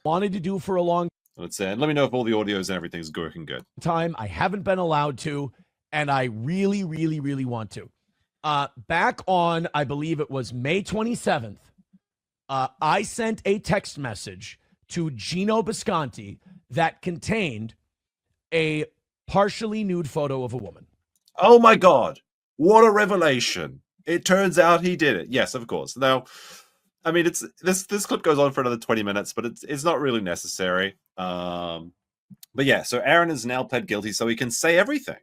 wanted to do for a long Let's say, and let me know if all the audios and everything's working good. time. I haven't been allowed to, and I really, really, really want to. Back on, I believe it was May 27th, I sent a text message to Gino Bisconti that contained a partially nude photo of a woman. Oh my God. What a revelation. It turns out he did it. Yes, of course. Now, I mean, it's this clip goes on for another 20 minutes, but it's not really necessary. But yeah, so Aaron has now pled guilty, so he can say everything.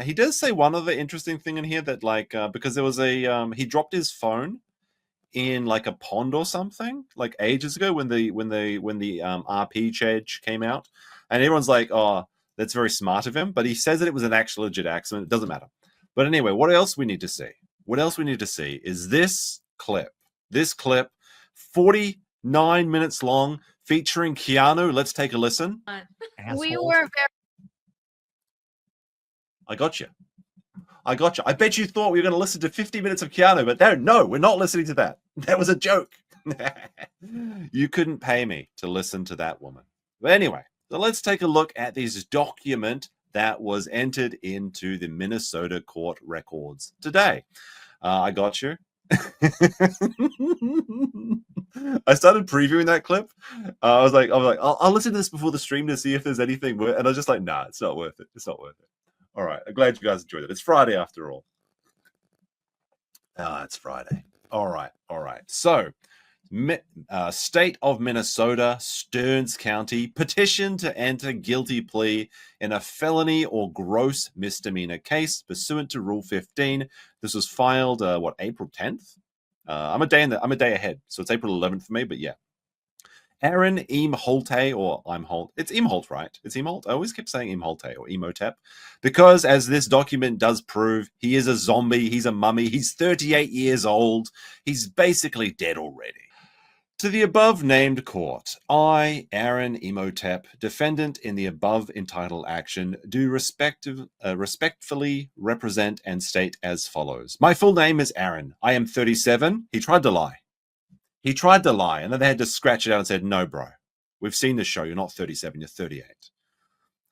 He does say one other interesting thing in here that, like, because there was a he dropped his phone in like a pond or something like ages ago when the RP change came out, and everyone's like, "Oh, that's very smart of him." But he says that it was an actual legit accident. It doesn't matter. But anyway, what else we need to see? What else we need to see is this clip. This clip, 49 minutes long, featuring Keanu. Let's take a listen. We were very. I got you. I got you. I bet you thought we were going to listen to 50 minutes of Keanu, but no, we're not listening to that. That was a joke. You couldn't pay me to listen to that woman. But anyway, so let's take a look at this document that was entered into the Minnesota court records today. I got you. I started previewing that clip. I was like, I'll listen to this before the stream to see if there's anything. And I was just like, nah, it's not worth it. It's not worth it. All right. I'm glad you guys enjoyed it. It's Friday after all. It's Friday. All right. All right. So, state of Minnesota, Stearns County, petition to enter guilty plea in a felony or gross misdemeanor case pursuant to Rule 15. This was filed, April 10th? I'm a day ahead. So it's April 11th for me, but yeah. Aaron Imholte, or Imholte. It's Imholte, right? It's Imholte. I always kept saying Imholte or Imhotep, because as this document does prove, he is a zombie. He's a mummy. He's 38 years old. He's basically dead already. To the above-named court, I, Aaron Imhotep, defendant in the above entitled action, do respectfully represent and state as follows. My full name is Aaron. I am 37. He tried to lie. And then they had to scratch it out and said, no, bro, we've seen the show. You're not 37, you're 38.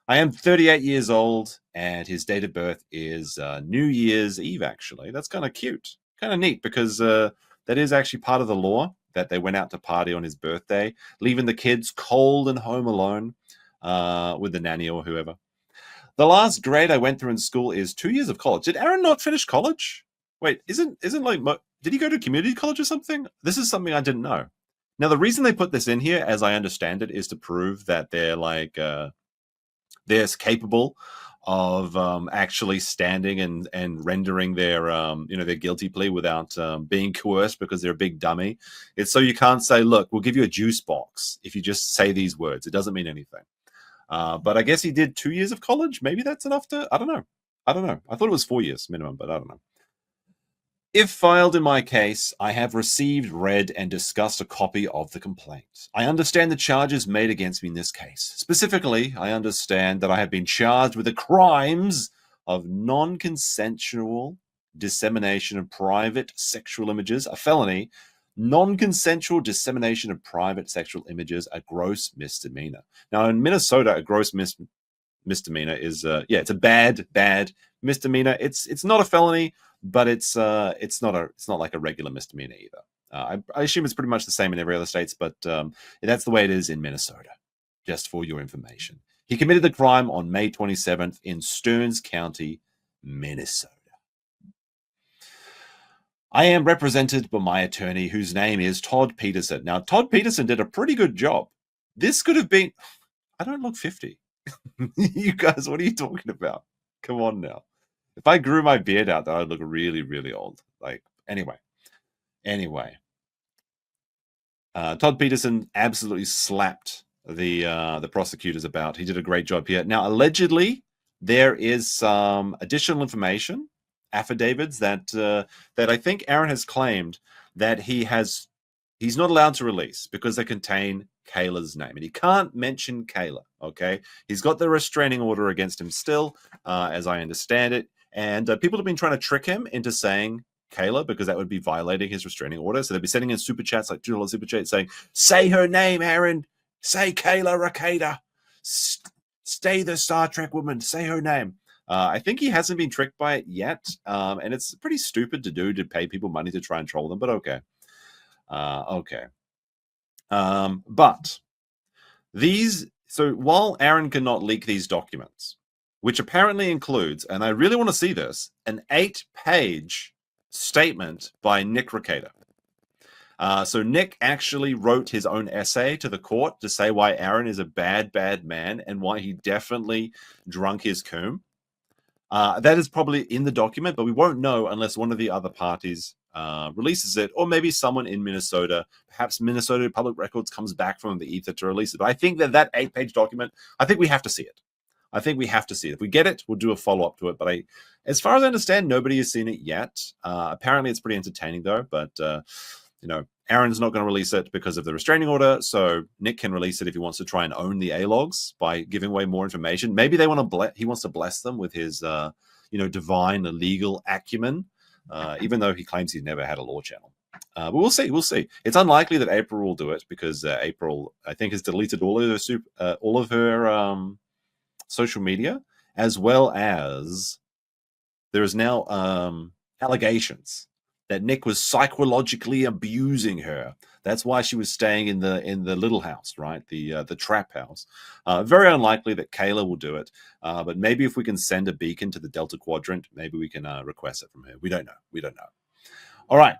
I am 38 years old, and his date of birth is New Year's Eve, actually. That's kind of cute. Kind of neat, because that is actually part of the law, that they went out to party on his birthday, leaving the kids cold and home alone with the nanny or whoever. The last grade I went through in school is 2 years of college. Did Aaron not finish college? Wait, isn't like... Did he go to community college or something? This is something I didn't know. Now, the reason they put this in here, as I understand it, is to prove that they're like they're capable of actually standing and rendering their their guilty plea without being coerced because they're a big dummy. It's so you can't say, look, we'll give you a juice box if you just say these words. It doesn't mean anything. But I guess he did 2 years of college. Maybe that's enough to. I don't know. I thought it was 4 years minimum, but I don't know. If filed in my case, I have received, read, and discussed a copy of the complaint. I understand the charges made against me in this case. Specifically, I understand that I have been charged with the crimes of non-consensual dissemination of private sexual images, a felony, non-consensual dissemination of private sexual images, a gross misdemeanor. Now, in Minnesota, a gross misdemeanor is, it's a bad misdemeanor. It's not a felony, but it's not like a regular misdemeanor either. I assume it's pretty much the same in every other states, but that's the way it is in Minnesota. Just for your information, he committed the crime on May 27th in Stearns County, Minnesota. I am represented by my attorney, whose name is Todd Peterson. Now, Todd Peterson did a pretty good job. This could have been. I don't look 50. You guys, what are you talking about? Come on now. If I grew my beard out, that I'd look really, really old. Like, anyway. Todd Peterson absolutely slapped the prosecutors about. He did a great job here. Now, allegedly, there is some additional information, affidavits that I think Aaron has claimed that he's not allowed to release because they contain Kayla's name, and he can't mention Kayla. Okay, he's got the restraining order against him still, as I understand it. And people have been trying to trick him into saying Kayla because that would be violating his restraining order. So they'd be sending in super chats, like $2 super chat, saying, say her name, Aaron. Say Kayla Rakeda. Stay the Star Trek woman. Say her name. I think he hasn't been tricked by it yet, and it's pretty stupid to do, to pay people money to try and troll them, but okay. Okay. But so while Aaron cannot leak these documents, which apparently includes, and I really want to see this, an 8-page statement by Nick Rekieta. So Nick actually wrote his own essay to the court to say why Aaron is a bad, bad man and why he definitely drunk his coom. That is probably in the document, but we won't know unless one of the other parties releases it, or maybe someone in Minnesota, perhaps Minnesota Public Records comes back from the ether to release it. But I think that 8-page document, I think we have to see it. I think we have to see it. If we get it, we'll do a follow-up to it. But as far as I understand, nobody has seen it yet. Apparently, it's pretty entertaining, though. But, Aaron's not going to release it because of the restraining order. So Nick can release it if he wants to try and own the A-logs by giving away more information. Maybe he wants to bless them with his, divine legal acumen, even though he claims he's never had a law channel. But we'll see. We'll see. It's unlikely that April will do it because April, I think, has deleted all of her social media, as well as there is now allegations that Nick was psychologically abusing her. That's why she was staying in the little house, right? The trap house. Very unlikely that Kayla will do it. But maybe if we can send a beacon to the Delta Quadrant, maybe we can request it from her. We don't know. All right.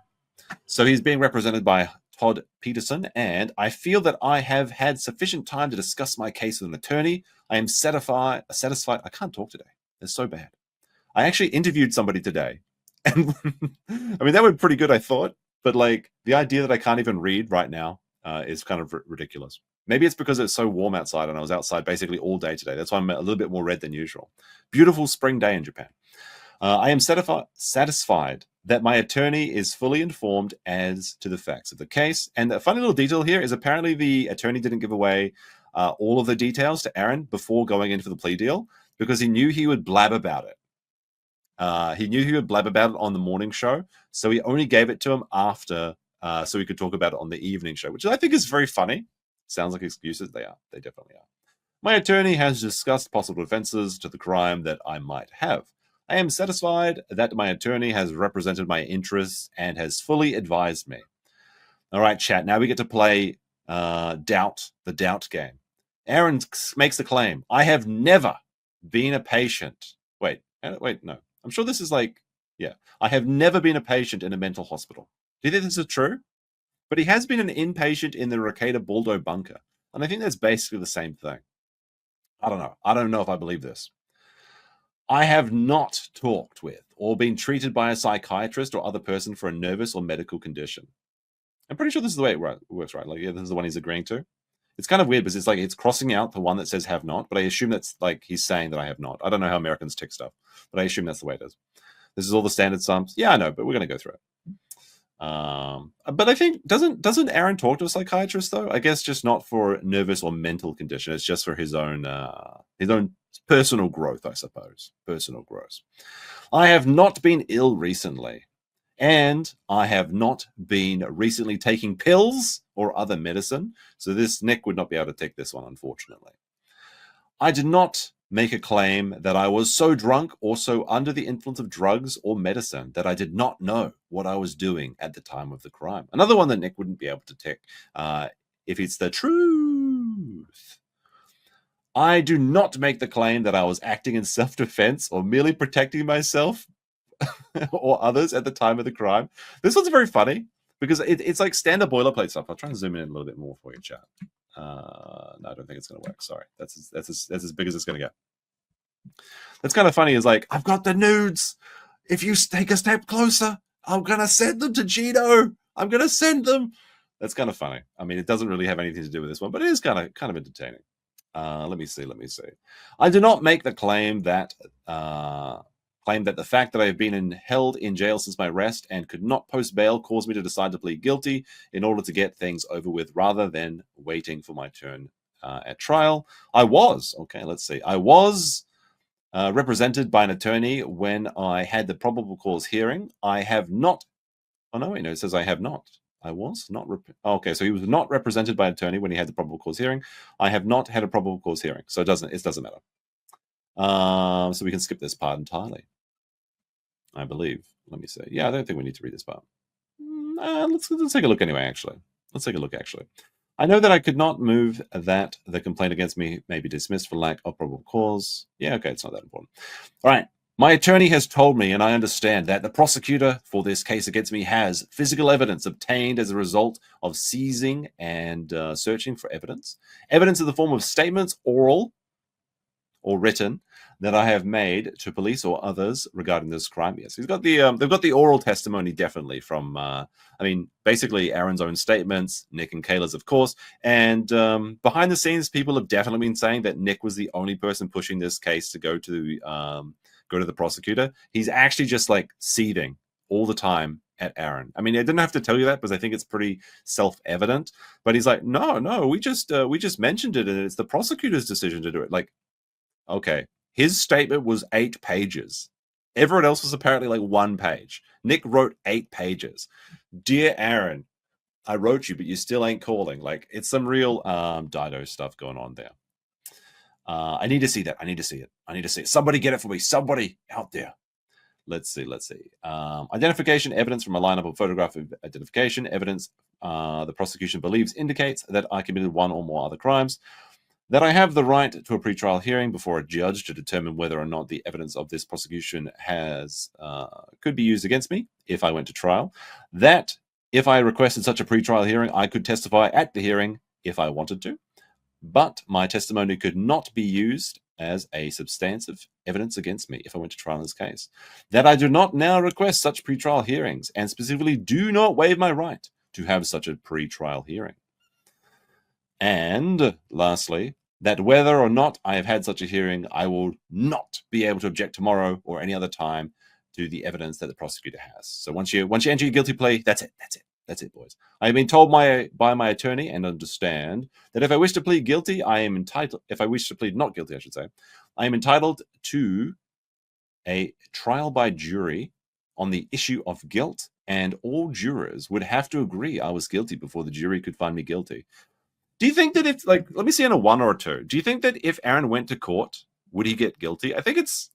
So he's being represented by Todd Peterson, and I feel that I have had sufficient time to discuss my case with an attorney. I am satisfied. I can't talk today. It's so bad. I actually interviewed somebody today. And I mean, that went pretty good, I thought. But like the idea that I can't even read right now is kind of ridiculous. Maybe it's because it's so warm outside and I was outside basically all day today. That's why I'm a little bit more red than usual. Beautiful spring day in Japan. I am satisfied that my attorney is fully informed as to the facts of the case. And a funny little detail here is apparently the attorney didn't give away all of the details to Aaron before going in for the plea deal because he knew he would blab about it. He knew he would blab about it on the morning show, so he only gave it to him after, so he could talk about it on the evening show, which I think is very funny. Sounds like excuses. They are. They definitely are. My attorney has discussed possible offenses to the crime that I might have. I am satisfied that my attorney has represented my interests and has fully advised me. All right, chat. Now we get to play the doubt game. Aaron makes the claim. I have never been a patient. Wait, no. I'm sure this is I have never been a patient in a mental hospital. Do you think this is true? But he has been an inpatient in the Rekieta Baldo bunker. And I think that's basically the same thing. I don't know. I don't know if I believe this. I have not talked with or been treated by a psychiatrist or other person for a nervous or medical condition. I'm pretty sure this is the way it works, right? Like, yeah, this is the one he's agreeing to. It's kind of weird because it's crossing out the one that says have not, but I assume that's like he's saying that I have not. I don't know how Americans tick stuff, but I assume that's the way it is. This is all the standard sums. Yeah, I know, but we're going to go through it. But I think doesn't Aaron talk to a psychiatrist though? I guess just not for nervous or mental condition. It's just for his own personal growth, I suppose. Personal growth. I have not been ill recently. And I have not been recently taking pills or other medicine. So this Nick would not be able to take this one, unfortunately. I did not make a claim that I was so drunk or so under the influence of drugs or medicine that I did not know what I was doing at the time of the crime. Another one that Nick wouldn't be able to take if it's the truth. I do not make the claim that I was acting in self-defense or merely protecting myself or others at the time of the crime. This one's very funny because it's like standard boilerplate stuff. I'll try and zoom in a little bit more for you, chat. No, I don't think it's going to work. Sorry, that's as big as it's going to get. That's kind of funny. Is like, I've got the nudes. If you take a step closer, I'm going to send them to Gino. I'm going to send them. That's kind of funny. I mean, it doesn't really have anything to do with this one, but it is kind of entertaining. Let me see. I do not make the claim that the fact that I have been held in jail since my arrest and could not post bail caused me to decide to plead guilty in order to get things over with rather than waiting for my turn at trial. I was represented by an attorney when I had the probable cause hearing. I have not. Oh, no, wait, no, it says I have not. I was not. Okay, so he was not represented by an attorney when he had the probable cause hearing. I have not had a probable cause hearing, so it doesn't matter. So we can skip this part entirely, I believe. Let me see. Yeah, I don't think we need to read this part. Let's take a look anyway. Actually, let's take a look. Actually, I know that I could not move that the complaint against me may be dismissed for lack of probable cause. Yeah, okay, it's not that important. All right. My attorney has told me, and I understand, that the prosecutor for this case against me has physical evidence obtained as a result of seizing and searching for evidence. Evidence in the form of statements, oral or written, that I have made to police or others regarding this crime. Yes, he's got the they've got the oral testimony definitely from basically Aaron's own statements, Nick and Kayla's, of course, and behind the scenes, people have definitely been saying that Nick was the only person pushing this case to go to the prosecutor. He's actually just like seething all the time at Aaron. I mean, I didn't have to tell you that because I think it's pretty self-evident. But he's like, no, we just mentioned it, and it's the prosecutor's decision to do it. Like, okay, his statement was 8 pages. Everyone else was apparently like 1 page. Nick wrote 8 pages. Dear Aaron, I wrote you, but you still ain't calling. Like, it's some real Dido stuff going on there. I need to see that. I need to see it. Somebody get it for me. Somebody out there. Let's see. Identification evidence from a lineup of photograph identification evidence the prosecution believes indicates that I committed 1 or more other crimes. That I have the right to a pretrial hearing before a judge to determine whether or not the evidence of this prosecution could be used against me if I went to trial. That if I requested such a pretrial hearing, I could testify at the hearing if I wanted to. But my testimony could not be used as a substantive evidence against me if I went to trial in this case. That I do not now request such pretrial hearings, and specifically do not waive my right to have such a pretrial hearing. And lastly, that whether or not I have had such a hearing, I will not be able to object tomorrow or any other time to the evidence that the prosecutor has. So once you enter your guilty plea, that's it, boys. I have been told by my attorney and understand that if I wish to plead guilty, if I wish to plead not guilty, I should say, I am entitled to a trial by jury on the issue of guilt, and all jurors would have to agree I was guilty before the jury could find me guilty. Do you think that if, like, let me see on a 1 or a 2, do you think that if Aaron went to court, would he get guilty? I think it's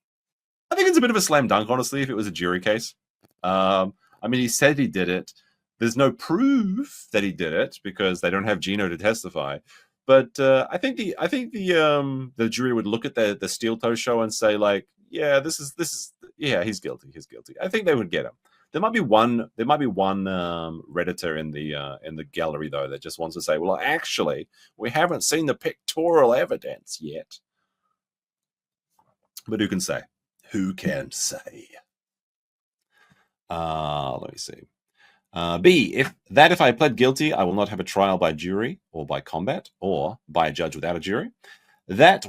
a bit of a slam dunk, honestly, if it was a jury case. I mean, he said he did it. There's no proof that he did it because they don't have Gino to testify. But I think the jury would look at the steel toe show and say, like, yeah, he's guilty. I think they would get him. There might be one Redditor in the gallery though that just wants to say, well, actually, we haven't seen the pictorial evidence yet. But who can say? Who can say? Let me see. B, if I pled guilty, I will not have a trial by jury or by combat or by a judge without a jury. That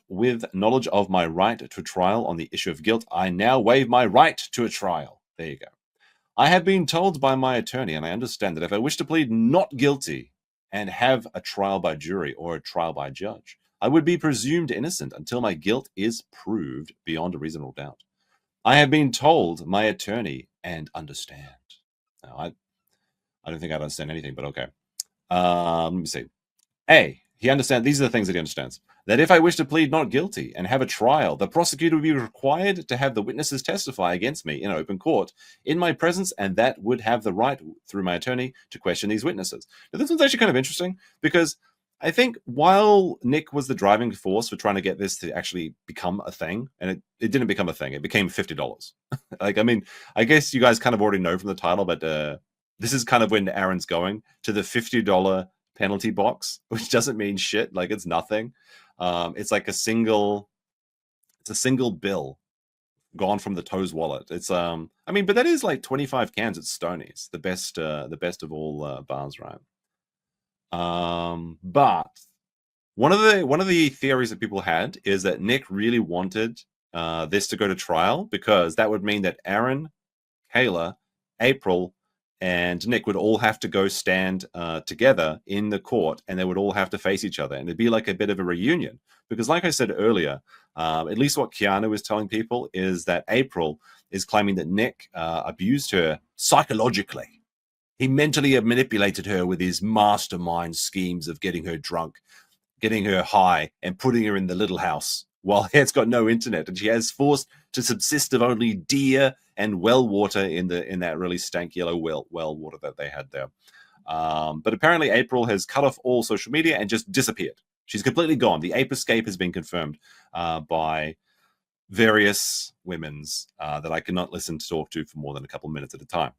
with knowledge of my right to trial on the issue of guilt, I now waive my right to a trial. There you go. I have been told by my attorney, and I understand that if I wish to plead not guilty and have a trial by jury or a trial by judge, I would be presumed innocent until my guilt is proved beyond a reasonable doubt. I have been told my attorney and understand. Now, I don't think I understand anything, but okay. Let me see. A, he understands. These are the things that he understands. That if I wish to plead not guilty and have a trial, the prosecutor would be required to have the witnesses testify against me in open court in my presence, and that would have the right, through my attorney, to question these witnesses. Now, this one's actually kind of interesting because I think while Nick was the driving force for trying to get this to actually become a thing, and it didn't become a thing, it became $50. Like, I mean, I guess you guys kind of already know from the title, but this is kind of when Aaron's going to the $50 penalty box, which doesn't mean shit. Like, it's nothing. It's like a single bill gone from the Toes wallet. It's I mean, but that is like 25 cans at Stoney's, the best of all bars, right? But one of the theories that people had is that Nick really wanted this to go to trial because that would mean that Aaron, Kayla, April, and Nick would all have to go stand together in the court, and they would all have to face each other, and it'd be like a bit of a reunion. Because, like I said earlier, at least what Keanu is telling people is that April is claiming that Nick abused her psychologically, He mentally manipulated her with his mastermind schemes of getting her drunk, getting her high, and putting her in the little house while it's got no internet, and she has forced to subsist of only deer and well water in that really stank yellow well water that they had there. But apparently April has cut off all social media and just disappeared. She's completely gone. The ape escape has been confirmed by various women's that I cannot listen to talk to for more than a couple of minutes at a time.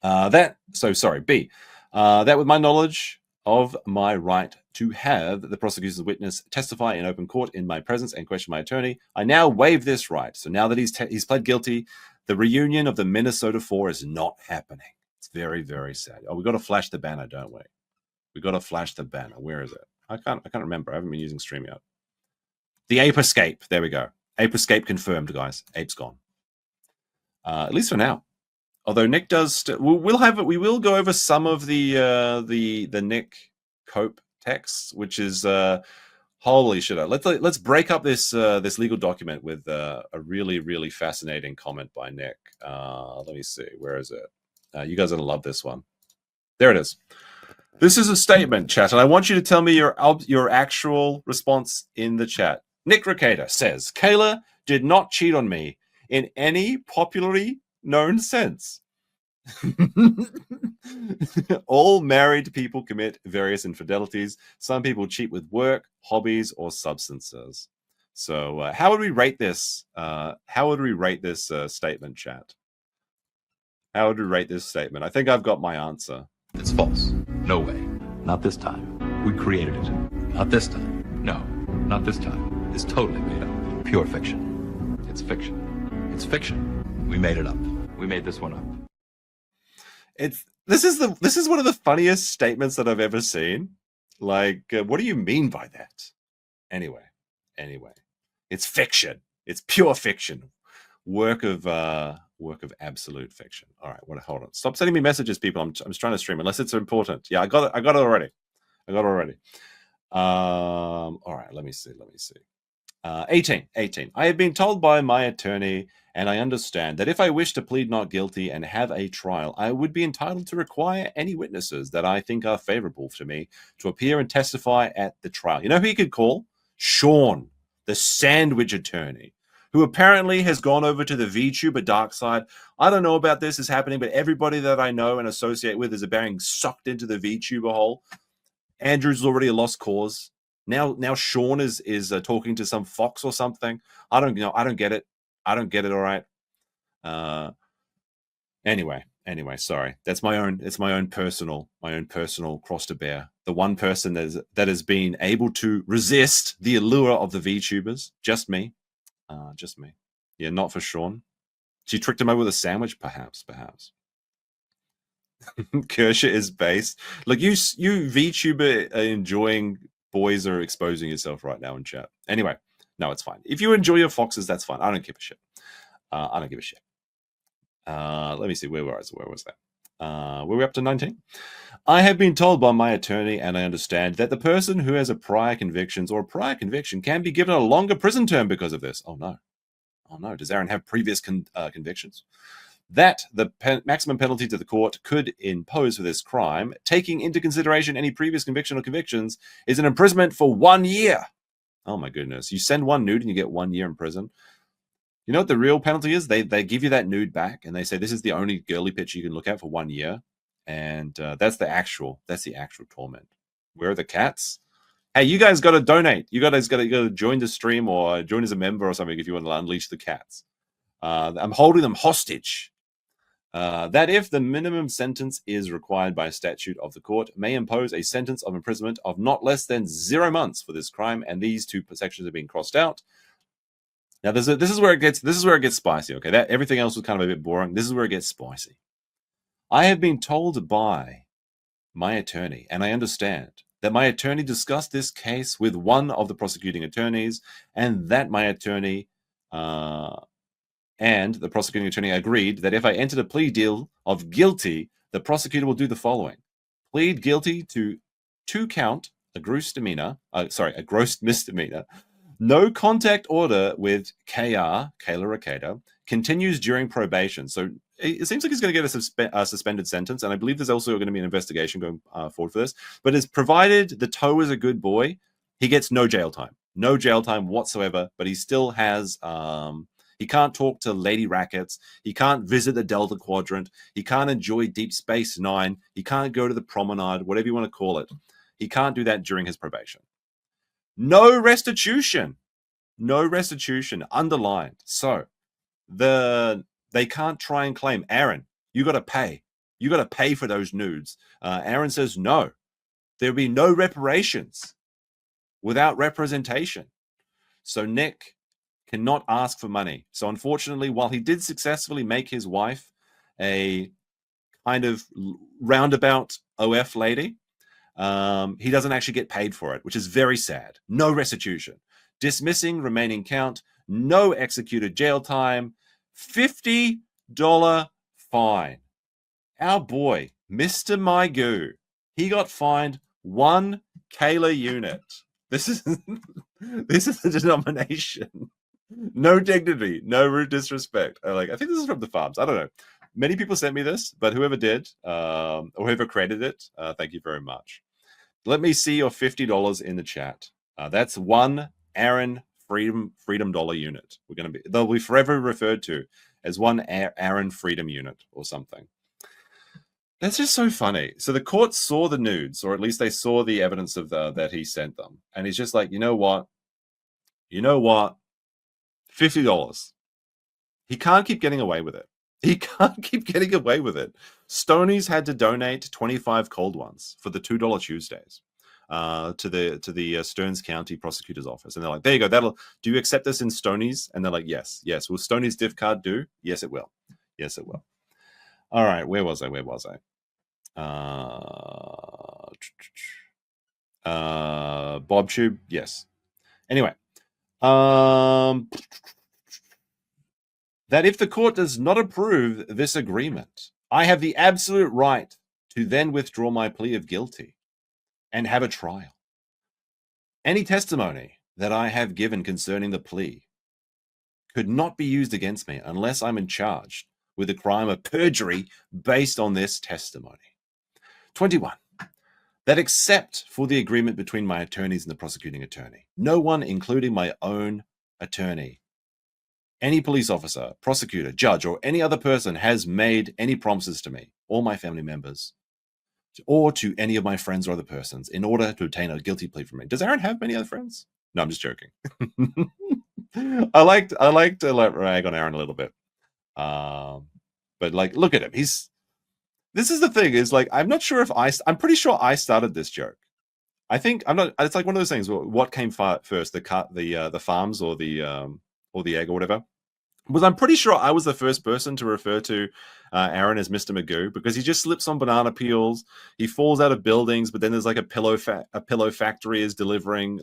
B. That with my knowledge of my right to have the prosecution's witness testify in open court in my presence and question my attorney, I now waive this right. So now that he's pled guilty, the reunion of the Minnesota Four is not happening. It's very, very sad. Oh, we got to flash the banner, don't we? We got to flash the banner. Where is it? I can't remember. I haven't been using StreamYard. The ape escape. There we go. Ape escape confirmed, guys. Ape's gone. At least for now. Although Nick does, we will go over some of the Nick Cope texts, which is holy shit. Let's break up this legal document with a really, really fascinating comment by Nick. Let me see, where is it? You guys are gonna love this one. There it is. This is a statement, chat, and I want you to tell me your actual response in the chat. Nick Recader says, Kayla did not cheat on me in any popularly known sense. All married people commit various infidelities. Some people cheat with work, hobbies, or substances. So how would we rate this? How would we rate this statement, chat? How would we rate this statement? I think I've got my answer. It's false. No way. Not this time. We created it. Not this time. No, not this time. It's totally made up. Pure fiction. It's fiction. It's fiction. We made it up. We made this one up. This is one of the funniest statements that I've ever seen. Like, what do you mean by that? Anyway, it's fiction. It's pure fiction. Work of absolute fiction. All right, hold on. Stop sending me messages, people. I'm just trying to stream unless it's important. Yeah, I got it already. All right, let me see. 18. I have been told by my attorney, and I understand that if I wish to plead not guilty and have a trial, I would be entitled to require any witnesses that I think are favorable to me to appear and testify at the trial. You know who you could call? Sean, the sandwich attorney, who apparently has gone over to the VTuber dark side. I don't know about this is happening, but everybody that I know and associate with is being sucked into the VTuber hole. Andrew's already a lost cause. Now Sean is talking to some fox or something. I don't get it. All right. Anyway, sorry. That's my own personal cross to bear. The one person that has been able to resist the allure of the VTubers. Just me. Yeah, not for Sean. She tricked him over with a sandwich, perhaps. Kershaw is based. Look, you VTuber enjoying boys are exposing yourself right now in chat. Anyway, no, it's fine. If you enjoy your foxes, that's fine. I don't give a shit. Let me see. Where was that? Were we up to 19? I have been told by my attorney, and I understand that the person who has a prior conviction can be given a longer prison term because of this. Oh no. Does Aaron have previous convictions? That the maximum penalty to the court could impose for this crime, taking into consideration any previous conviction or convictions, is an imprisonment for 1 year. Oh my goodness. You send one nude and you get 1 year in prison. You know what the real penalty is? They give you that nude back and they say this is the only girly picture you can look at for 1 year. And that's the actual torment. Where are the cats? Hey, you guys got to donate. You guys got to join the stream or join as a member or something if you want to unleash the cats. I'm holding them hostage. That if the minimum sentence is required by statute of the court, may impose a sentence of imprisonment of not less than 0 months for this crime, and these two sections have been crossed out. Now, this is where it gets spicy. Okay, that everything else was kind of a bit boring. This is where it gets spicy. I have been told by my attorney, and I understand that my attorney discussed this case with one of the prosecuting attorneys, and that my attorney and the prosecuting attorney agreed that if I entered a plea deal of guilty, the prosecutor will do the following: plead guilty to 2-count a gross misdemeanor. No contact order with Kayla Recader continues during probation. So it seems like he's going to get a suspended sentence, and I believe there's also going to be an investigation going forward for this. But as provided the toe is a good boy, he gets no jail time whatsoever. But he still has he can't talk to lady rackets. He can't visit the Delta Quadrant. He can't enjoy Deep Space Nine. He can't go to the promenade, whatever you want to call it. He can't do that during his probation. No restitution. No restitution. Underlined. So they can't try and claim, Aaron, you got to pay. You got to pay for those nudes. Aaron says no. There'll be no reparations without representation. So Nick cannot ask for money. So unfortunately, while he did successfully make his wife a kind of roundabout OF lady, he doesn't actually get paid for it, which is very sad. No restitution. Dismissing remaining count. No executed jail time. $50 fine. Our boy, Mr. Magoo, he got fined 1 Kayla unit. This is the denomination. No dignity, no disrespect. I think this is from the farms. I don't know. Many people sent me this, but whoever did, or whoever created it, thank you very much. Let me see your $50 in the chat. That's 1 Aaron Freedom dollar unit. They'll be forever referred to as 1 Aaron Freedom unit or something. That's just so funny. So the court saw the nudes, or at least they saw the evidence of that he sent them, and he's just like, you know what? $50. He can't keep getting away with it. Stoney's had to donate 25 cold ones for the $2 Tuesdays to the Stearns County Prosecutor's Office, and they're like, there you go. Do you accept this in Stoney's? And they're like, yes. Will Stoney's div card do? Yes, it will. All right, where was I? BobTube, yes. Anyway, that if the court does not approve this agreement, I have the absolute right to then withdraw my plea of guilty and have a trial. Any testimony that I have given concerning the plea could not be used against me unless I'm charged with the crime of perjury based on this testimony. 21. That except for the agreement between my attorneys and the prosecuting attorney, no one, including my own attorney, any police officer, prosecutor, judge, or any other person has made any promises to me or my family members or to any of my friends or other persons in order to obtain a guilty plea from me. Does Aaron have many other friends? No, I'm just joking. I like to rag on Aaron a little bit. But look at him. This is the thing, is I'm not sure if I'm pretty sure I started this joke. I think I'm not. It's like one of those things. What came first, the farms or the egg or whatever? Was I'm pretty sure I was the first person to refer to Aaron as Mr. Magoo, because he just slips on banana peels. He falls out of buildings, but then there's a pillow factory is delivering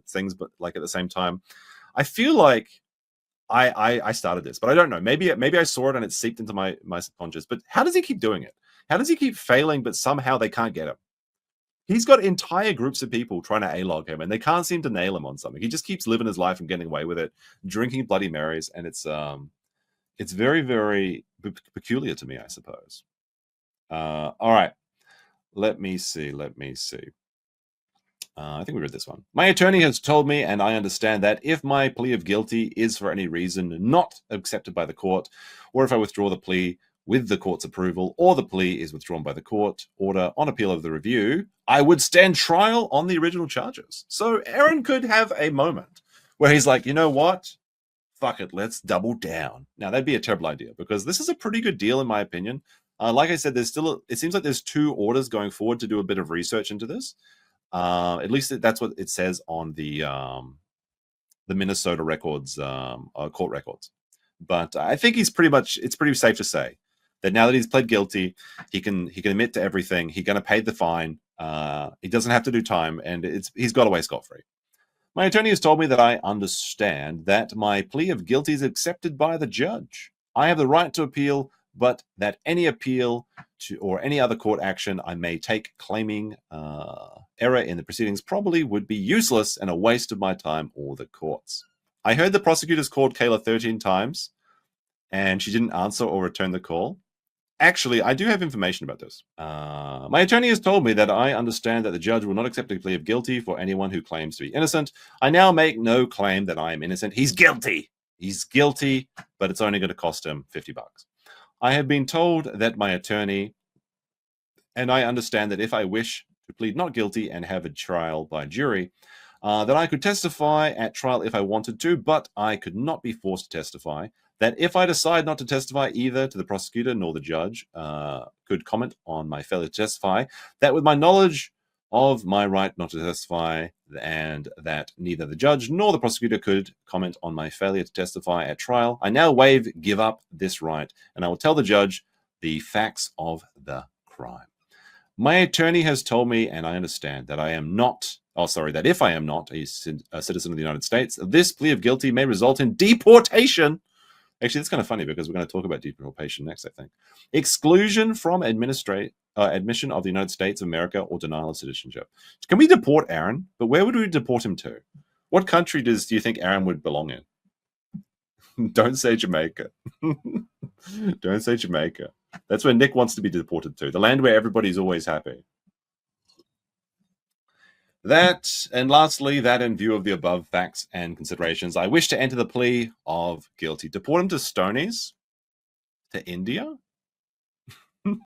things, but at the same time, I feel like I started this, but I don't know. Maybe I saw it and it seeped into my subconscious. But how does he keep doing it? How does he keep failing, but somehow they can't get him? He's got entire groups of people trying to A-log him, and they can't seem to nail him on something. He just keeps living his life and getting away with it, drinking Bloody Marys, and it's very, very peculiar to me, I suppose. All right, let me see. I think we read this one. My attorney has told me, and I understand that if my plea of guilty is for any reason not accepted by the court, or if I withdraw the plea with the court's approval, or the plea is withdrawn by the court order on appeal of the review, I would stand trial on the original charges. So Aaron could have a moment where he's like, you know what? Fuck it, let's double down. Now, that'd be a terrible idea, because this is a pretty good deal, in my opinion. Like I said, it seems like there's 2 orders going forward to do a bit of research into this. At least that's what it says on the Minnesota records, court records. But I think it's pretty safe to say that now that he's pled guilty, he can admit to everything. He's going to pay the fine. He doesn't have to do time, and he's got away scot-free. My attorney has told me that I understand that my plea of guilty is accepted by the judge. I have the right to appeal, but that any appeal to or any other court action I may take claiming error in the proceedings probably would be useless and a waste of my time or the court's. I heard the prosecutors called Kayla 13 times, and she didn't answer or return the call. Actually, I do have information about this. My attorney has told me that I understand that the judge will not accept a plea of guilty for anyone who claims to be innocent. I now make no claim that I am innocent. He's guilty. He's guilty, but it's only going to cost him $50. I have been told that my attorney, and I understand that if I wish to plead not guilty and have a trial by jury, that I could testify at trial if I wanted to, but I could not be forced to testify. That if I decide not to testify either to the prosecutor nor the judge could comment on my failure to testify, that with my knowledge of my right not to testify and that neither the judge nor the prosecutor could comment on my failure to testify at trial, I now give up this right, and I will tell the judge the facts of the crime. My attorney has told me, and I understand, that that if I am not a citizen of the United States, this plea of guilty may result in deportation. Actually, that's kind of funny because we're going to talk about deportation next, I think. Exclusion from admission of the United States of America or denial of citizenship. Can we deport Aaron? But where would we deport him to? What country do you think Aaron would belong in? Don't say Jamaica. Don't say Jamaica. That's where Nick wants to be deported to. The land where everybody's always happy. That, and lastly, that in view of the above facts and considerations, I wish to enter the plea of guilty. Deport him to Stonies? To India?